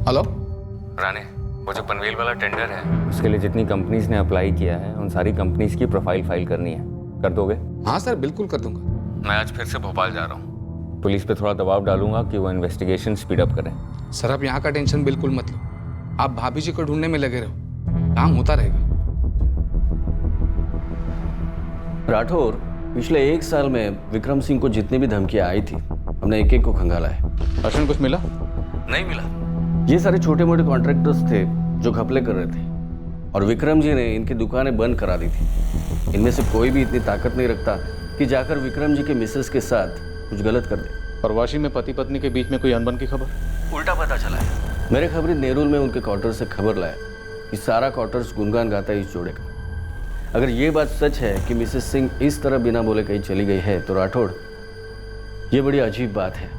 हेलो राणे, वो जो पनवेल वाला टेंडर है उसके लिए जितनी कंपनीज ने अप्लाई किया है उन सारी कंपनीज की प्रोफाइल फाइल करनी है, कर दोगे? हाँ सर, बिल्कुल कर दूंगा। मैं आज फिर से भोपाल जा रहा हूँ, पुलिस पे थोड़ा दबाव डालूंगा कि वो इन्वेस्टिगेशन स्पीड अप करें। सर आप यहाँ का टेंशन बिल्कुल मत लो, आप भाभी जी को ढूंढने में लगे रहो, काम होता रहेगा। राठौर, पिछले 1 साल में विक्रम सिंह को जितनी भी धमकियां आई थी हमने एक एक को खंगाला है। अर्शन कुछ मिला? नहीं मिला। ये सारे छोटे मोटे कॉन्ट्रैक्टर्स थे जो घपले कर रहे थे और विक्रम जी ने इनकी दुकानें बंद करा दी थी। इनमें से कोई भी इतनी ताकत नहीं रखता कि जाकर विक्रम जी के मिसेस के साथ कुछ गलत कर दे। और वाशी में पति पत्नी के बीच में कोई अनबन की खबर? उल्टा पता चला है। मेरे खबरी नेरुल में उनके क्वार्टर से खबर लाया कि सारा क्वार्टर्स गुनगान गाता है इस जोड़े का। अगर ये बात सच है कि मिसेस सिंह इस तरह बिना बोले कहीं चली गई है तो राठौड़, ये बड़ी अजीब बात है।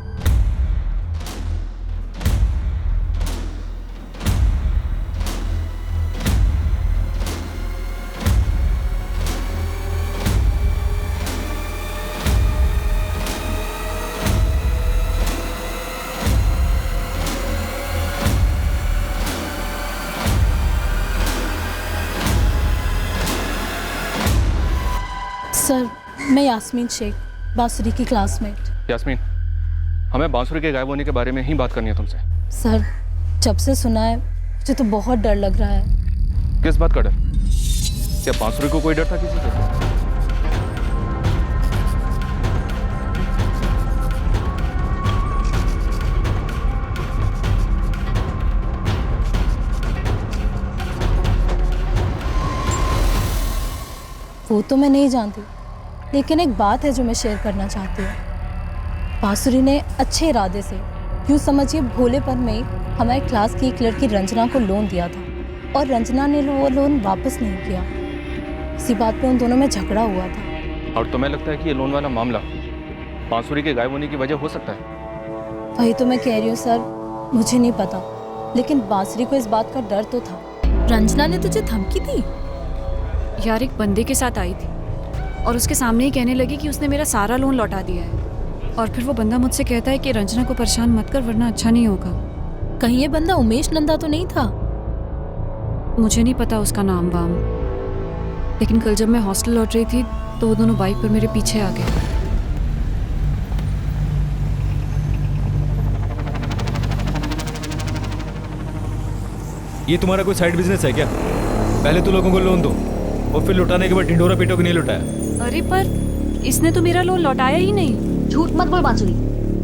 सर, मैं यास्मीन शेख, बांसुरी की क्लासमेट। यास्मीन, हमें बांसुरी के गायब होने के बारे में ही बात करनी है तुमसे। सर, जब से सुना है मुझे तो बहुत डर लग रहा है। किस बात का डर? क्या बांसुरी को कोई डर था किसी से? वो तो मैं नहीं जानती, लेकिन एक बात है जो मैं शेयर करना चाहती हूँ। बांसुरी ने अच्छे इरादे से, यूँ समझिए भोलेपन में, हमारे क्लास की एक लड़की रंजना को लोन दिया था और रंजना ने वो लोन वापस नहीं किया। इसी बात पे उन दोनों में झगड़ा हुआ था। और तुम्हें लगता है कि ये लोन वाला मामला बांसुरी के गायब होने की वजह हो सकता है? वही तो मैं कह रही हूँ सर, मुझे नहीं पता, लेकिन बांसुरी को इस बात का डर तो था। रंजना ने तुझे धमकी दी? यार, एक बंदे के साथ आई थी और उसके सामने ही कहने लगी कि उसने मेरा सारा लोन लौटा दिया है। और फिर वो बंदा मुझसे कहता है कि रंजना को परेशान मत कर वरना अच्छा नहीं होगा। कहीं ये बंदा उमेश नंदा तो नहीं था? मुझे नहीं पता उसका नाम वाम, लेकिन कल जब मैं हॉस्टल लौट रही थी तो वो दोनों बाइक पर मेरे पीछे आ गए। ये तुम्हारा कोई साइड बिजनेस है क्या? पहले तो लोगों को लोन दो और फिर लौटाने के बाद ढिंडोरा पीटो कि नहीं लौटाया। अरे पर इसने तो मेरा लोन लौटाया ही नहीं। झूठ मत बोल बांसुरी,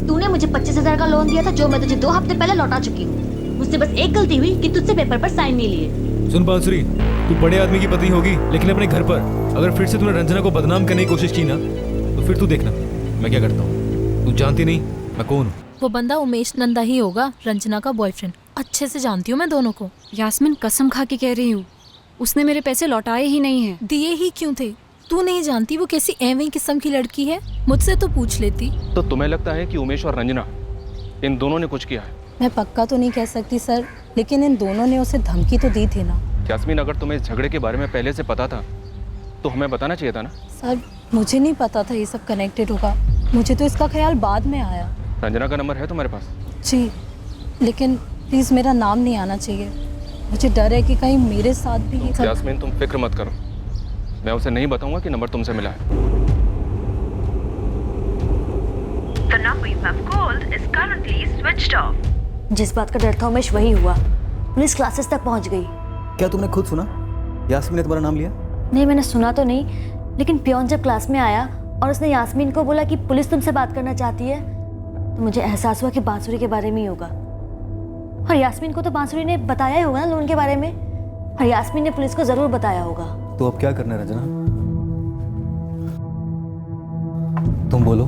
तूने मुझे 25,000 का लोन दिया था जो मैं तुझे 2 हफ्ते पहले लौटा चुकी हूँ। मुझसे बस एक गलती हुई कि तुझसे पेपर पर साइन नहीं लिए। सुन बांसुरी, तू बड़े आदमी की पत्नी होगी लेकिन अपने घर पर अगर फिर से तूने रंजना को बदनाम करने की कोशिश की ना तो फिर तू देखना मैं क्या करता हूँ। तू जानती नहीं मैं कौन हूँ। वो बंदा उमेश नंदा ही होगा, रंजना का बॉयफ्रेंड। अच्छे से जानती हूँ मैं दोनों को। यास्मीन, कसम खा के कह रही हूँ, उसने मेरे पैसे लौटाए ही नहीं है। दिए ही क्यों थे? तू नहीं जानती वो कैसी एवं किस्म की लड़की है? मुझसे तो पूछ लेती। तो तुम्हें लगता है कि उमेश और रंजना इन दोनों ने कुछ किया है? मैं पक्का तो नहीं कह सकती सर, लेकिन इन दोनों ने उसे धमकी तो दी थी ना। यास्मीन, अगर तुम्हें इस झगड़े के बारे में पहले से पता था तो हमें बताना चाहिए था ना। सर, मुझे नहीं पता था ये सब कनेक्टेड होगा, मुझे तो इसका ख्याल बाद में आया। रंजना का नंबर है तुम्हारे पास? जी, लेकिन प्लीज़ मेरा नाम नहीं आना चाहिए। मुझे डर है कि कहीं मेरे साथ भी ये सब। यास्मीन, तुम फिक्र मत करो, मैं उसे नहीं बताऊंगा कि नंबर तुमसे मिला है। The number you have called is currently switched off. जिस बात का डर था उमेश वही हुआ। पुलिस क्लासेस तक पहुंच गई। क्या तुमने खुद सुना? यास्मीन ने तुम्हारा नाम लिया? नहीं, मैंने सुना तो नहीं, लेकिन पियोन जब क्लास में आया और उसने यास्मीन को बोला कि पुलिस तुमसे बात करना चाहती है तो मुझे एहसास हुआ कि बांसुरी के बारे में ही होगा। और यास्मीन को तो बांसुरी ने बताया ही होगा ना लोन के बारे में, और यास्मीन ने पुलिस को जरूर बताया होगा। तो अब क्या करना है रंजना? तुम बोलो।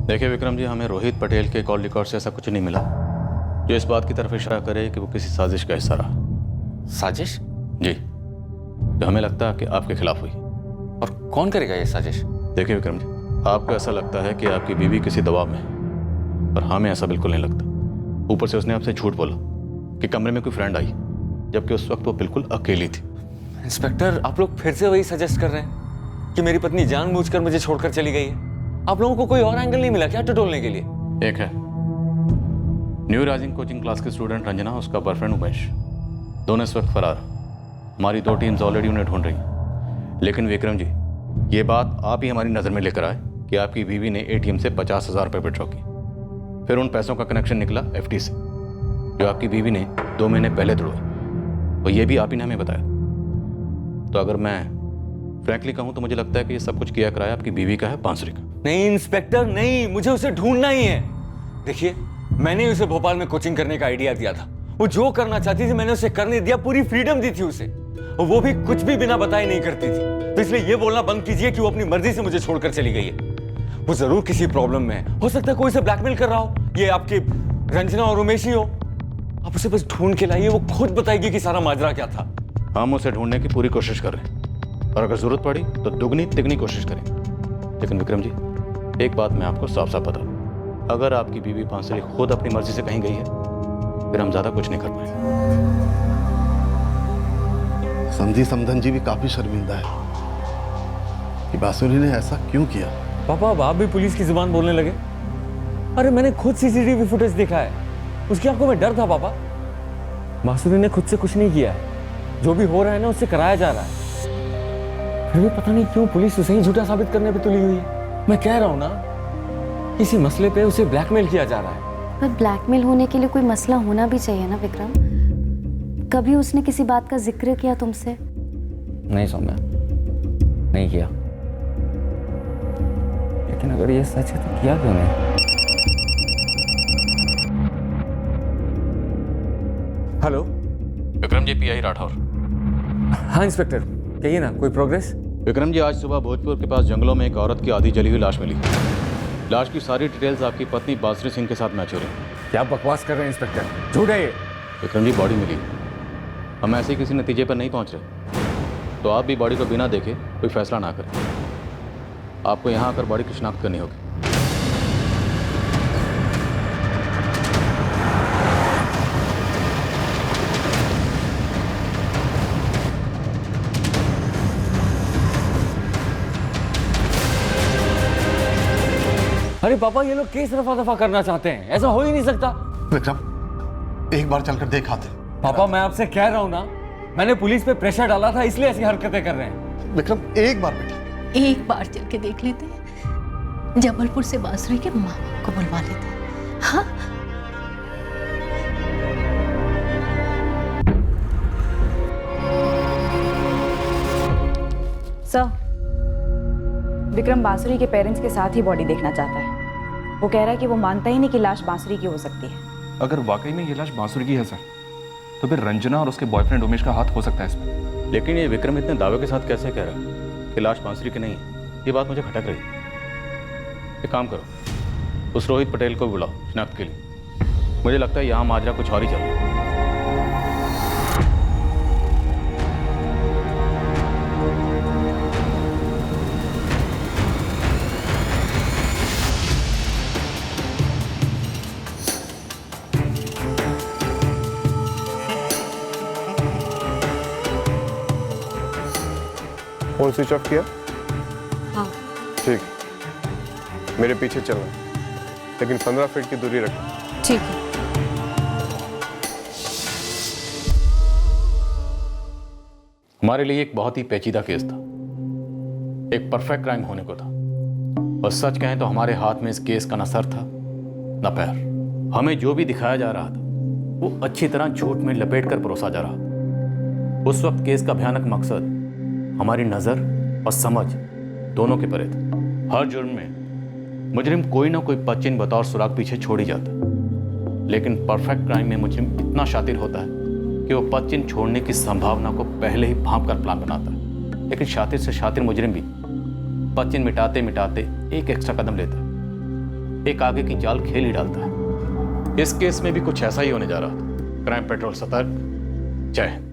देखिए विक्रम जी, हमें रोहित पटेल के कॉल रिकॉर्ड से ऐसा कुछ नहीं मिला जो इस बात की तरफ इशारा करे कि वो किसी साजिश का हिस्सा रहा। साजिश? जी, जो हमें लगता है कि आपके खिलाफ हुई। और कौन करेगा ये साजिश? देखिए विक्रम जी, आपको ऐसा लगता है कि आपकी बीवी किसी दबाव में है, पर हमें ऐसा बिल्कुल नहीं लगता। ऊपर से उसने आपसे झूठ बोला कि कमरे में कोई फ्रेंड आई, जबकि उस वक्त वो बिल्कुल अकेली थी। इंस्पेक्टर, आप लोग फिर से वही सजेस्ट कर रहे हैं कि मेरी पत्नी जानबूझकर मुझे छोड़कर चली गई है? आप लोगों को कोई और एंगल नहीं मिला क्या टटोलने के लिए? एक है, न्यू राइजिंग कोचिंग क्लास के स्टूडेंट रंजना, उसका बॉयफ्रेंड उमेश, दोनों इस वक्त फरार। हमारी 2 टीम्स ऑलरेडी उन्हें ढूंढ रही। लेकिन विक्रम जी, ये बात आप ही हमारी नज़र में लेकर आए कि आपकी बीवी ने ATM से 50,000 रुपये विड्रॉ की। फिर उन पैसों का कनेक्शन निकला FD से, जो आपकी बीवी ने 2 महीने पहले तोड़ा, और ये भी आप ही ने हमें बताया। तो अगर मैं फ्रैंकली कहूँ तो मुझे लगता है कि ये सब कुछ किया कराया आपकी बीवी का है, बांसुरी का। नहीं इंस्पेक्टर नहीं, मुझे उसे ढूंढना ही है। देखिए, मैंने उसे भोपाल में कोचिंग करने का आइडिया दिया था। वो जो करना चाहती थी मैंने उसे करने दिया, पूरी फ्रीडम दी थी उसे, और वो भी कुछ भी बिना बताए नहीं करती थी। तो इसलिए ये बोलना बंद कीजिए कि वो अपनी मर्जी से मुझे छोड़कर चली गई है। वो जरूर किसी प्रॉब्लम में है, हो सकता है कोई उसे ब्लैकमेल कर रहा हो, ये आपकी रंजना और उमेश ही हो। आप उसे बस ढूंढ के लाइए, वो खुद बताएगी कि सारा माजरा क्या था। हम उसे ढूंढने की पूरी कोशिश कर रहे हैं, और अगर जरूरत पड़ी तो दुगनी तिगनी कोशिश करें। लेकिन विक्रम जी, एक बात मैं आपको साफ साफ बता दूं, अगर आपकी बीवी बांसुरी खुद अपनी मर्जी से कहीं गई है, फिर हम ज्यादा कुछ नहीं कर पाएंगे। समझी समधन जी भी काफी शर्मिंदा है कि बांसुरी ने ऐसा क्यों किया। पापा, अब आप भी पुलिस की जुबान बोलने लगे। अरे मैंने खुद CCTV फुटेज देखा है, उसकी आंखों में डर था पापा। बांसुरी ने खुद से कुछ नहीं किया है, जो भी हो रहा है ना उससे कराया जा रहा है। फिर भी पता नहीं क्यों पुलिस उसे ही झूठा साबित करने पे तुली हुई है। मैं कह रहा हूं ना, किसी मसले पे उसे ब्लैकमेल किया जा रहा है। पर ब्लैकमेल होने के लिए कोई मसला होना भी चाहिए ना विक्रम। कभी उसने किसी बात का जिक्र किया तुमसे? नहीं सौम्या, नहीं किया। लेकिन अगर ये सच है तो किया क्यों नहीं? Hello Vikram ji, PI Rathore. हाँ इंस्पेक्टर, कहिए ना, कोई प्रोग्रेस? विक्रम जी, आज सुबह भोजपुर के पास जंगलों में एक औरत की आधी जली हुई लाश मिली। लाश की सारी डिटेल्स आपकी पत्नी बांसुरी सिंह के साथ मैच हो रही हैं। क्या बकवास कर रहे हैं इंस्पेक्टर, झूठ है ये। विक्रम जी, बॉडी मिली, हम ऐसे ही किसी नतीजे पर नहीं पहुंच रहे, तो आप भी बॉडी को बिना देखे कोई फैसला ना करें। आपको यहाँ आकर बॉडी की शिनाख्त करनी होगी। अरे पापा, ये लोग केस रफा दफा करना चाहते हैं, ऐसा हो ही नहीं सकता। विक्रम, एक बार चलकर देख आते। पापा, मैं आपसे कह रहा हूं ना, मैंने पुलिस पे प्रेशर डाला था, इसलिए ऐसी हरकतें कर रहे हैं। विक्रम, एक बार बेटा, एक बार चल के देख लेते हैं, जबलपुर से बांसुरी के माँ बाप को बुलवा लेते हैं। हाँ, सर, विक्रम बांसुरी के पेरेंट्स के साथ ही बॉडी देखना चाहता है। वो कह रहा है कि वो मानता ही नहीं कि लाश बांसुरी की हो सकती है। अगर वाकई में ये लाश बांसुरी की है सर, तो फिर रंजना और उसके बॉयफ्रेंड उमेश का हाथ हो सकता है इसमें। लेकिन ये विक्रम इतने दावे के साथ कैसे कह रहा है कि लाश बांसुरी की नहीं है? ये बात मुझे खटक रही है। एक काम करो, उस रोहित पटेल को बुलाओ शिनाख्त के लिए। मुझे लगता है यहाँ माजरा कुछ और ही चल रहा है। फोन स्विच ऑफ किया? हाँ। ठीक, मेरे पीछे चलना, लेकिन 15 फीट की दूरी रखना। ठीक है। हमारे लिए एक बहुत ही पेचीदा केस था, एक परफेक्ट क्राइम होने को था, और सच कहें तो हमारे हाथ में इस केस का न सर था न पैर। हमें जो भी दिखाया जा रहा था वो अच्छी तरह झूठ में लपेट कर परोसा जा रहा था। उस वक्त केस का भयानक मकसद हमारी नज़र और समझ दोनों के परे था। हर जुर्म में मुजरिम कोई ना कोई पद बतौर सुराग पीछे छोड़ ही जाता है, लेकिन परफेक्ट क्राइम में मुजरिम इतना शातिर होता है कि वो पद छोड़ने की संभावना को पहले ही भांप कर प्लान बनाता है। लेकिन शातिर से शातिर मुजरिम भी पद मिटाते मिटाते एक एक्स्ट्रा कदम लेता है, एक आगे की जाल खेल ही डालता है। इस केस में भी कुछ ऐसा ही होने जा रहा था। क्राइम पेट्रोल सतर्क। जय हिंद।